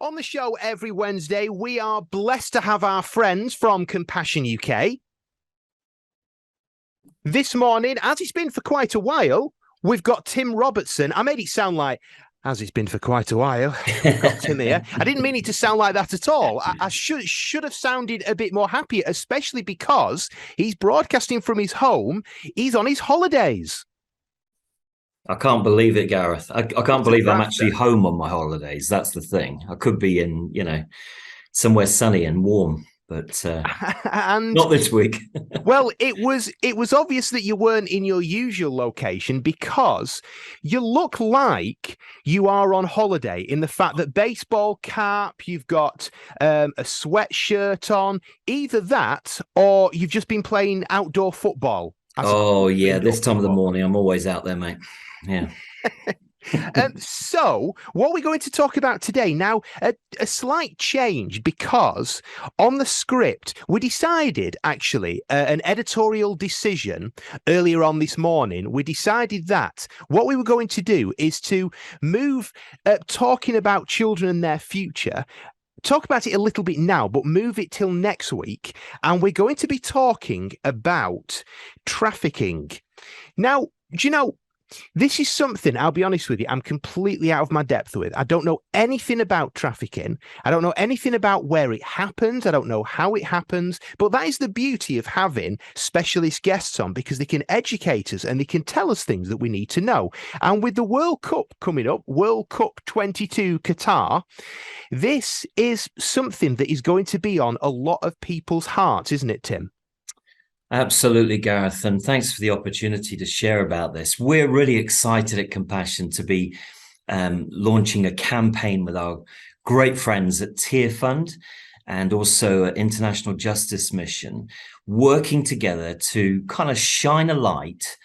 On the show every Wednesday, we are blessed to have our friends from Compassion UK. This morning, as it's been for quite a while, we've got Tim Robertson. I made it sound like, as it's been for quite a while, we've got Tim here. I didn't mean it to sound like that at all. I should have sounded a bit more happy, especially because he's broadcasting from his home. He's on his holidays. I can't believe it, Gareth. I can't believe I'm actually home on my holidays. That's the thing. I could be in, somewhere sunny and warm, but and not this week. Well, it was obvious that you weren't in your usual location because you look like you are on holiday in the fact that baseball cap, you've got a sweatshirt on, either that or you've just been playing outdoor football. Oh, yeah. This time of the morning, I'm always out there, mate. Yeah. So what we're going to talk about today now, a slight change, because on the script we decided, actually, an editorial decision earlier on this morning. We decided that what we were going to do is to move talking about children and their future, talk about it a little bit now, but move it till next week, and we're going to be talking about trafficking. Now, do you know, this is something, I'll be honest with you, I'm completely out of my depth with. I don't know anything about trafficking. I don't know anything about where it happens. I don't know how it happens. But that is the beauty of having specialist guests on, because they can educate us and they can tell us things that we need to know. And with the World Cup coming up, World Cup 22 Qatar, this is something that is going to be on a lot of people's hearts, isn't it, Tim? Absolutely, Gareth. And thanks for the opportunity to share about this. We're really excited at Compassion to be launching a campaign with our great friends at Tearfund and also International Justice Mission, working together to kind of shine a light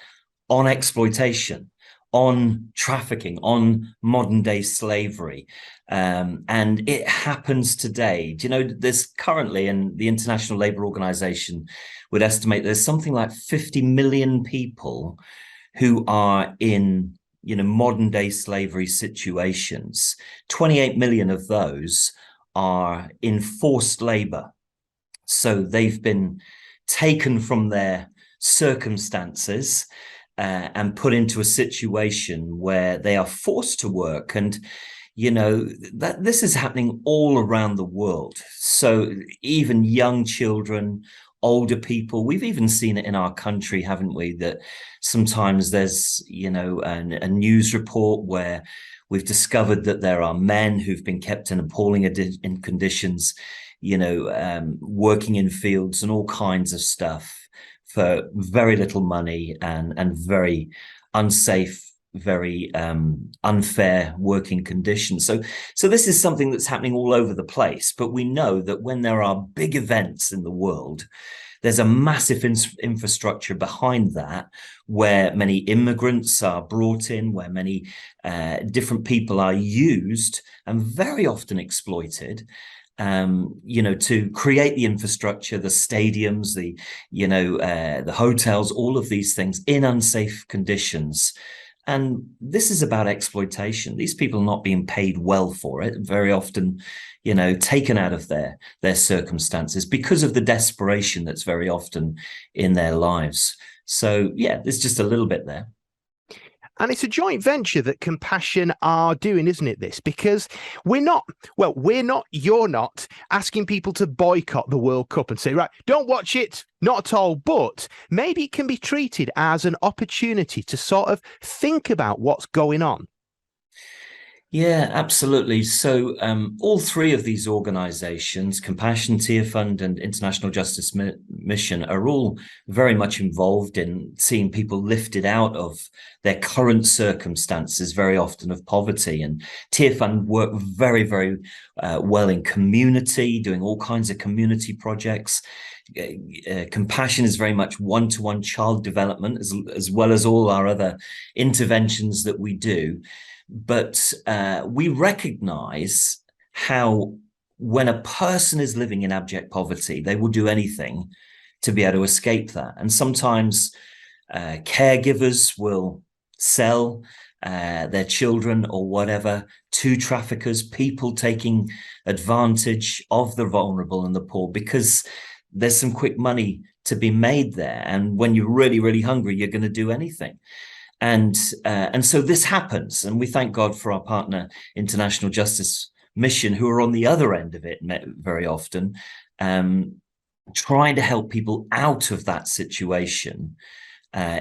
on exploitation, on trafficking, on modern day slavery. And it happens today. Do you know, there's currently, in the International Labour Organization would estimate there's something like 50 million people who are in, modern day slavery situations. 28 million of those are in forced labor. So they've been taken from their circumstances and put into a situation where they are forced to work. And that this is happening all around the world. So even young children, older people, we've even seen it in our country, haven't we? That sometimes there's, a news report where we've discovered that there are men who've been kept in appalling conditions, working in fields and all kinds of stuff for very little money and very unsafe, very unfair working conditions. So this is something that's happening all over the place. But we know that when there are big events in the world, there's a massive infrastructure behind that, where many immigrants are brought in, where many different people are used and very often exploited, to create the infrastructure, the stadiums, the hotels, all of these things in unsafe conditions. And this is about exploitation. These people are not being paid well for it, very often, taken out of their circumstances because of the desperation that's very often in their lives. So, yeah, there's just a little bit there. And it's a joint venture that Compassion are doing, isn't it, this? Because you're not asking people to boycott the World Cup and say, right, don't watch it, not at all. But maybe it can be treated as an opportunity to sort of think about what's going on. Yeah, absolutely. So all three of these organizations, Compassion, Tearfund, and International Justice Mission, are all very much involved in seeing people lifted out of their current circumstances, very often of poverty. And Tearfund work very, very well in community, doing all kinds of community projects. Compassion is very much one-to-one child development, as well as all our other interventions that we do. But we recognize how when a person is living in abject poverty, they will do anything to be able to escape that. And sometimes caregivers will sell their children or whatever to traffickers, people taking advantage of the vulnerable and the poor, because there's some quick money to be made there. And when you're really, really hungry, you're going to do anything. And so this happens. And we thank God for our partner, International Justice Mission, who are on the other end of it very often, trying to help people out of that situation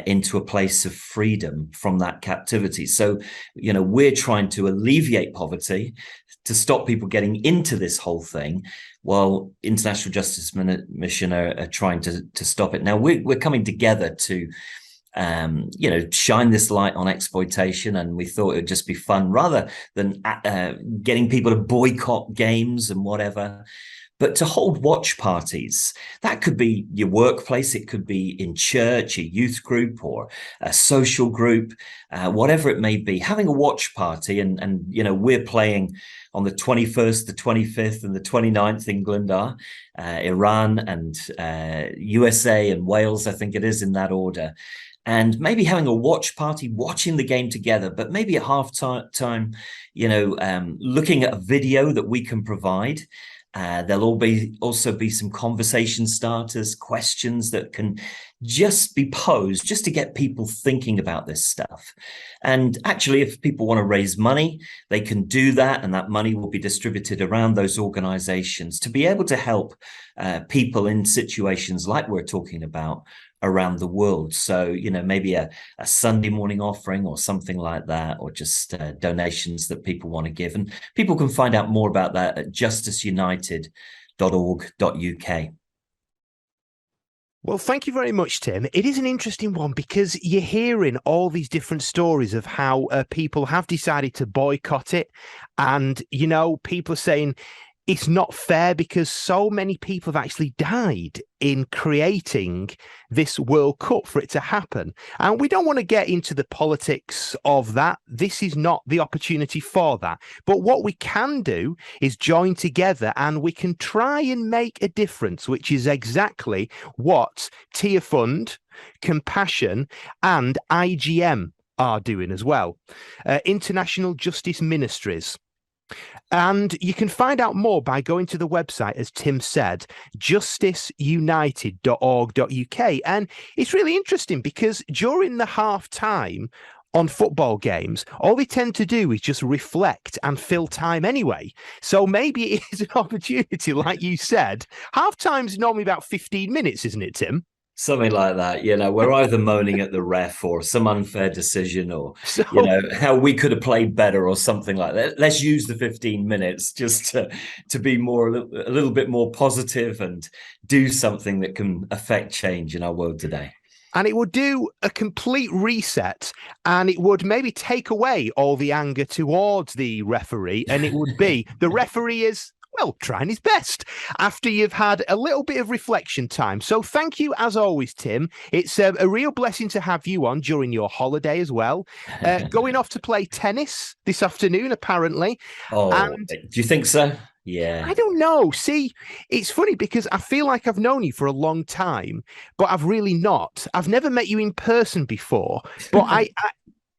into a place of freedom from that captivity. So, we're trying to alleviate poverty, to stop people getting into this whole thing, while International Justice Mission are trying to stop it. Now, we're coming together to shine this light on exploitation, and we thought it would just be fun rather than getting people to boycott games and whatever. But to hold watch parties, that could be your workplace, it could be in church, a youth group or a social group, whatever it may be, having a watch party. And we're playing on the 21st, the 25th and the 29th, England are, Iran and USA and Wales, I think it is, in that order. And maybe having a watch party, watching the game together, but maybe at half time, looking at a video that we can provide. There'll also be some conversation starters, questions that can just be posed just to get people thinking about this stuff. And actually, if people want to raise money, they can do that, and that money will be distributed around those organizations to be able to help people in situations like we're talking about around the world. So, maybe a Sunday morning offering or something like that, or just donations that people want to give. And people can find out more about that at justiceunited.org.uk. Well, thank you very much, Tim. It is an interesting one because you're hearing all these different stories of how people have decided to boycott it. And, people are saying it's not fair because so many people have actually died in creating this World Cup for it to happen. And we don't want to get into the politics of that. This is not the opportunity for that. But what we can do is join together and we can try and make a difference, which is exactly what Tearfund, Compassion and IGM are doing as well. International Justice Ministries. And you can find out more by going to the website, as Tim said, justiceunited.org.uk. And it's really interesting because during the half time on football games, all they tend to do is just reflect and fill time anyway. So maybe it is an opportunity, like you said. Half time's normally about 15 minutes, isn't it, Tim? Something like that. We're either moaning at the ref or some unfair decision, or how we could have played better or something like that. Let's use the 15 minutes just to be a little bit more positive and do something that can affect change in our world today. And it would do a complete reset, and it would maybe take away all the anger towards the referee, and it would be the referee is, well, trying his best after you've had a little bit of reflection time. So thank you, as always, Tim. It's a real blessing to have you on during your holiday as well. Going off to play tennis this afternoon, apparently. Oh, and do you think so? Yeah. I don't know. See, it's funny because I feel like I've known you for a long time, but I've really not. I've never met you in person before, but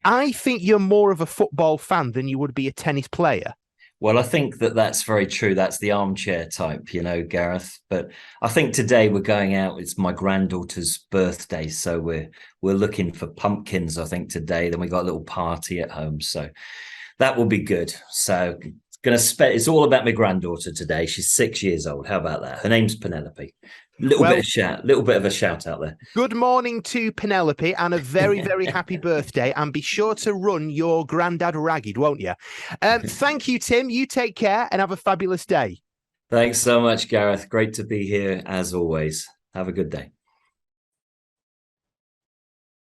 I think you're more of a football fan than you would be a tennis player. Well, I think that's very true. That's the armchair type, Gareth. But I think today we're going out. It's my granddaughter's birthday, so we're looking for pumpkins, I think, today. Then we got a little party at home, so that will be good. So it's all about my granddaughter today. She's 6 years old. How about that? Her name's Penelope. Little bit of a shout out there. Good morning to Penelope and a very, very happy birthday. And be sure to run your granddad ragged, won't you? Thank you, Tim. You take care and have a fabulous day. Thanks so much, Gareth. Great to be here as always. Have a good day.